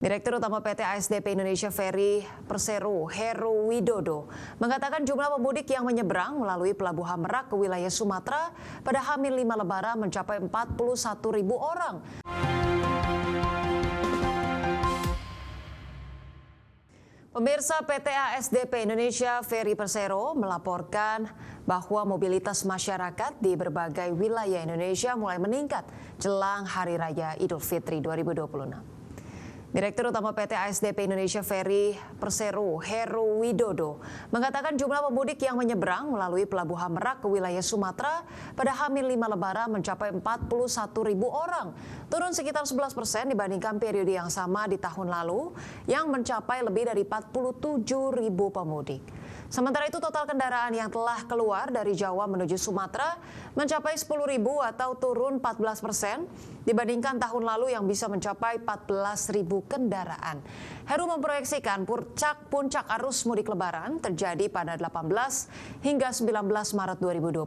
Direktur Utama PT ASDP Indonesia Ferry Persero Heru Widodo mengatakan jumlah pemudik yang menyeberang melalui Pelabuhan Merak ke wilayah Sumatera pada H-5 Lebaran mencapai 41.000 orang. Pemirsa, PT ASDP Indonesia Ferry Persero melaporkan bahwa mobilitas masyarakat di berbagai wilayah Indonesia mulai meningkat jelang Hari Raya Idul Fitri 2026. Direktur Utama PT ASDP Indonesia Ferry Persero Heru Widodo mengatakan jumlah pemudik yang menyeberang melalui Pelabuhan Merak ke wilayah Sumatera pada H-5 Lebaran mencapai 41.000 orang, turun sekitar 11% dibandingkan periode yang sama di tahun lalu yang mencapai lebih dari 47.000 pemudik. Sementara itu total kendaraan yang telah keluar dari Jawa menuju Sumatera mencapai 10.000 atau turun 14% dibandingkan tahun lalu yang bisa mencapai 14.000 kendaraan. Heru memproyeksikan puncak arus mudik Lebaran terjadi pada 18 hingga 19 Maret 2026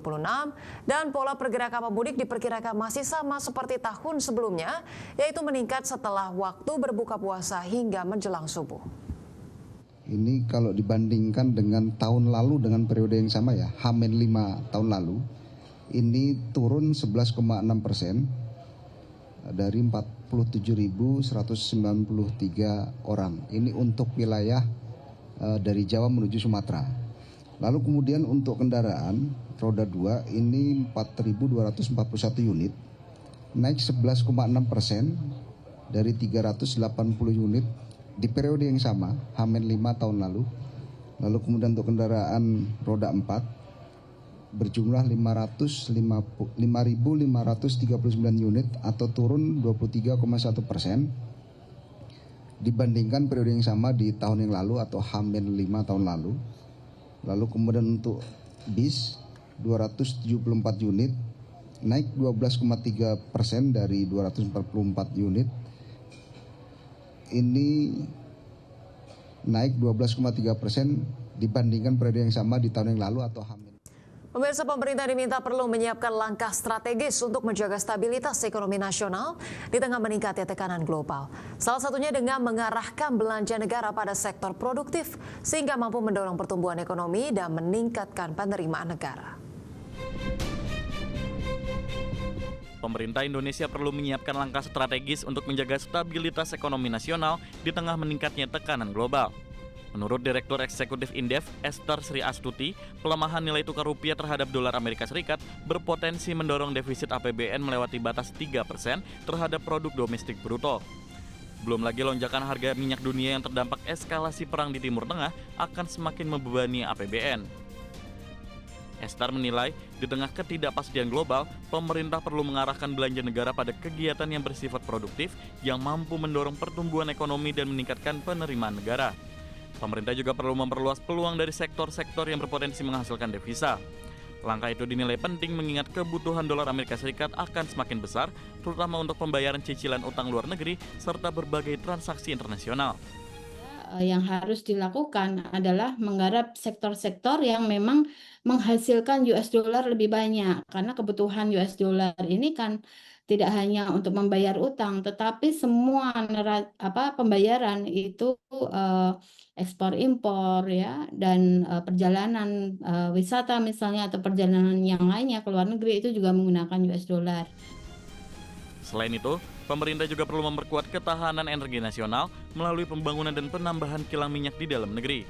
dan pola pergerakan pemudik diperkirakan masih sama seperti tahun sebelumnya, yaitu meningkat setelah waktu berbuka puasa hingga menjelang subuh. Ini kalau dibandingkan dengan tahun lalu dengan periode yang sama ya, H-5 tahun lalu, ini turun 11,6% dari 47.193 orang. Ini untuk wilayah dari Jawa menuju Sumatera. Lalu kemudian untuk kendaraan roda 2 ini 4.241 unit, naik 11,6% dari 380 unit di periode yang sama, H-5 tahun lalu. Lalu kemudian untuk kendaraan roda 4 berjumlah 5.539 unit atau turun 23,1% dibandingkan periode yang sama di tahun yang lalu atau H-5 tahun lalu. Lalu kemudian untuk bis 274 unit naik 12,3% dari 244 unit. Ini naik 12,3% dibandingkan periode yang sama di tahun yang lalu atau H-. Pemirsa, pemerintah diminta perlu menyiapkan langkah strategis untuk menjaga stabilitas ekonomi nasional di tengah meningkatnya tekanan global. Salah satunya dengan mengarahkan belanja negara pada sektor produktif sehingga mampu mendorong pertumbuhan ekonomi dan meningkatkan penerimaan negara. Pemerintah Indonesia perlu menyiapkan langkah strategis untuk menjaga stabilitas ekonomi nasional di tengah meningkatnya tekanan global. Menurut Direktur Eksekutif Indef, Esther Sri Astuti, pelemahan nilai tukar rupiah terhadap dolar Amerika Serikat berpotensi mendorong defisit APBN melewati batas 3% terhadap produk domestik bruto. Belum lagi lonjakan harga minyak dunia yang terdampak eskalasi perang di Timur Tengah akan semakin membebani APBN. Esther menilai, di tengah ketidakpastian global, pemerintah perlu mengarahkan belanja negara pada kegiatan yang bersifat produktif yang mampu mendorong pertumbuhan ekonomi dan meningkatkan penerimaan negara. Pemerintah juga perlu memperluas peluang dari sektor-sektor yang berpotensi menghasilkan devisa. Langkah itu dinilai penting mengingat kebutuhan dolar Amerika Serikat akan semakin besar, terutama untuk pembayaran cicilan utang luar negeri serta berbagai transaksi internasional. Yang harus dilakukan adalah menggarap sektor-sektor yang memang menghasilkan US dollar lebih banyak, karena kebutuhan US dollar ini kan tidak hanya untuk membayar utang, tetapi semua pembayaran itu ekspor impor ya, dan perjalanan wisata misalnya atau perjalanan yang lainnya ke luar negeri itu juga menggunakan US dollar. Selain itu, pemerintah juga perlu memperkuat ketahanan energi nasional melalui pembangunan dan penambahan kilang minyak di dalam negeri,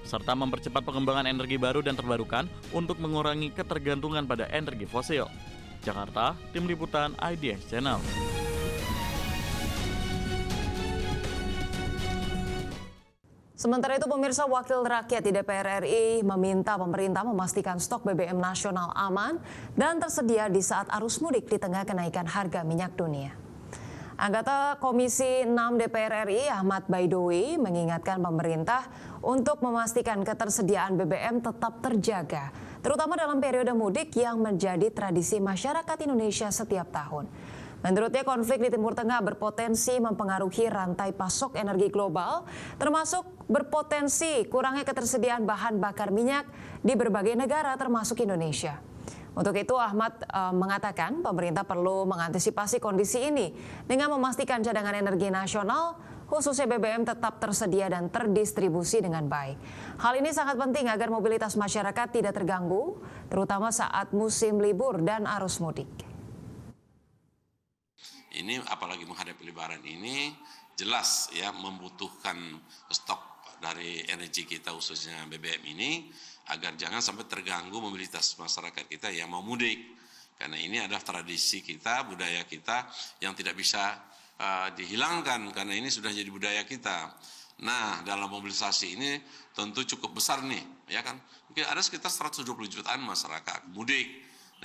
serta mempercepat pengembangan energi baru dan terbarukan untuk mengurangi ketergantungan pada energi fosil. Jakarta, Tim Liputan IDX Channel. Sementara itu, pemirsa, Wakil Rakyat di DPR RI meminta pemerintah memastikan stok BBM nasional aman dan tersedia di saat arus mudik di tengah kenaikan harga minyak dunia. Anggota Komisi 6 DPR RI Ahmad Baidowi mengingatkan pemerintah untuk memastikan ketersediaan BBM tetap terjaga, terutama dalam periode mudik yang menjadi tradisi masyarakat Indonesia setiap tahun. Menurutnya, konflik di Timur Tengah berpotensi mempengaruhi rantai pasok energi global, termasuk berpotensi kurangnya ketersediaan bahan bakar minyak di berbagai negara termasuk Indonesia. Untuk itu, Ahmad mengatakan pemerintah perlu mengantisipasi kondisi ini dengan memastikan cadangan energi nasional khususnya BBM, tetap tersedia dan terdistribusi dengan baik. Hal ini sangat penting agar mobilitas masyarakat tidak terganggu, terutama saat musim libur dan arus mudik. Ini apalagi menghadapi Lebaran ini jelas ya membutuhkan stok dari energi kita khususnya BBM ini agar jangan sampai terganggu mobilitas masyarakat kita yang mau mudik. Karena ini adalah tradisi kita, budaya kita yang tidak bisa dihilangkan karena ini sudah jadi budaya kita. Nah, dalam mobilisasi ini tentu cukup besar nih, ya kan? Mungkin ada sekitar 120 jutaan masyarakat mudik.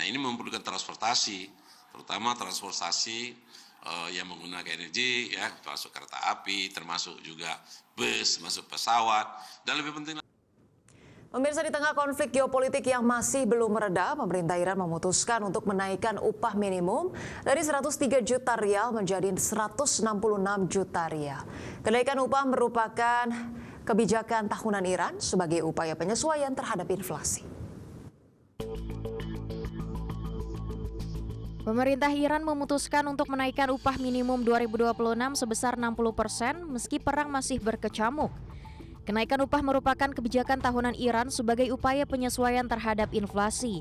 Nah, ini memerlukan transportasi, terutama transportasi yang menggunakan energi, ya, termasuk kereta api, termasuk juga bus, masuk pesawat, dan lebih penting. Pemirsa, di tengah konflik geopolitik yang masih belum mereda, pemerintah Iran memutuskan untuk menaikkan upah minimum dari 103 juta rial menjadi 166 juta rial. Kenaikan upah merupakan kebijakan tahunan Iran sebagai upaya penyesuaian terhadap inflasi. Pemerintah Iran memutuskan untuk menaikkan upah minimum 2026 sebesar 60% meski perang masih berkecamuk. Kenaikan upah merupakan kebijakan tahunan Iran sebagai upaya penyesuaian terhadap inflasi.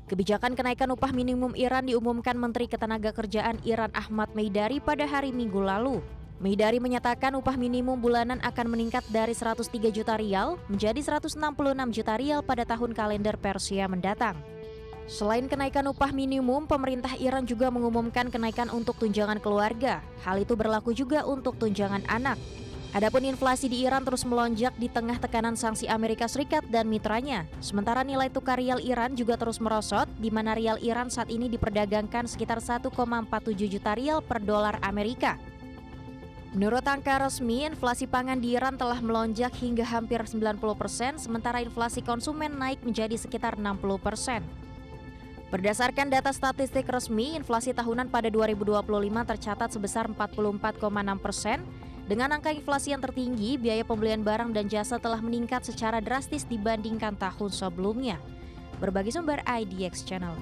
Kebijakan kenaikan upah minimum Iran diumumkan Menteri Ketenagakerjaan Iran Ahmad Meidari pada hari Minggu lalu. Meidari menyatakan upah minimum bulanan akan meningkat dari 103 juta rial menjadi 166 juta rial pada tahun kalender Persia mendatang. Selain kenaikan upah minimum, pemerintah Iran juga mengumumkan kenaikan untuk tunjangan keluarga. Hal itu berlaku juga untuk tunjangan anak. Adapun inflasi di Iran terus melonjak di tengah tekanan sanksi Amerika Serikat dan mitranya. Sementara nilai tukar rial Iran juga terus merosot, di mana rial Iran saat ini diperdagangkan sekitar 1,47 juta rial per dolar Amerika. Menurut angka resmi, inflasi pangan di Iran telah melonjak hingga hampir 90%, sementara inflasi konsumen naik menjadi sekitar 60%. Berdasarkan data statistik resmi, inflasi tahunan pada 2025 tercatat sebesar 44,6%. Dengan angka inflasi yang tertinggi, biaya pembelian barang dan jasa telah meningkat secara drastis dibandingkan tahun sebelumnya. Berbagi sumber IDX Channel.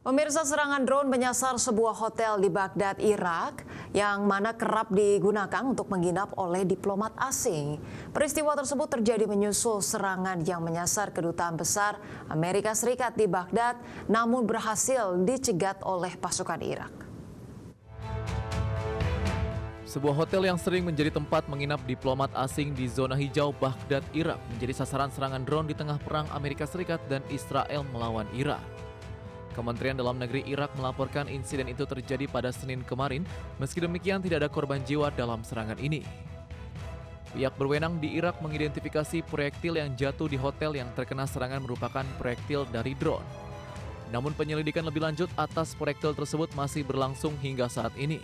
Pemirsa, serangan drone menyasar sebuah hotel di Baghdad, Irak, yang mana kerap digunakan untuk menginap oleh diplomat asing. Peristiwa tersebut terjadi menyusul serangan yang menyasar kedutaan besar Amerika Serikat di Baghdad, namun berhasil dicegat oleh pasukan Irak. Sebuah hotel yang sering menjadi tempat menginap diplomat asing di zona hijau Baghdad, Irak menjadi sasaran serangan drone di tengah perang Amerika Serikat dan Israel melawan Irak. Kementerian Dalam Negeri Irak melaporkan insiden itu terjadi pada Senin kemarin, meski demikian tidak ada korban jiwa dalam serangan ini. Pihak berwenang di Irak mengidentifikasi proyektil yang jatuh di hotel yang terkena serangan merupakan proyektil dari drone. Namun penyelidikan lebih lanjut atas proyektil tersebut masih berlangsung hingga saat ini.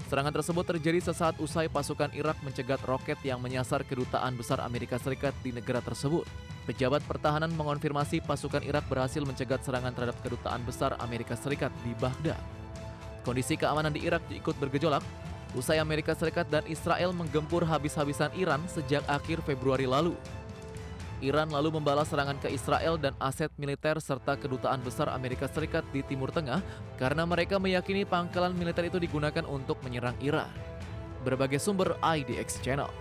Serangan tersebut terjadi sesaat usai pasukan Irak mencegat roket yang menyasar kedutaan besar Amerika Serikat di negara tersebut. Pejabat pertahanan mengonfirmasi pasukan Irak berhasil mencegat serangan terhadap kedutaan besar Amerika Serikat di Baghdad. Kondisi keamanan di Irak ikut bergejolak usai Amerika Serikat dan Israel menggempur habis-habisan Iran sejak akhir Februari lalu. Iran lalu membalas serangan ke Israel dan aset militer serta kedutaan besar Amerika Serikat di Timur Tengah karena mereka meyakini pangkalan militer itu digunakan untuk menyerang Iran. Berbagai sumber IDX Channel.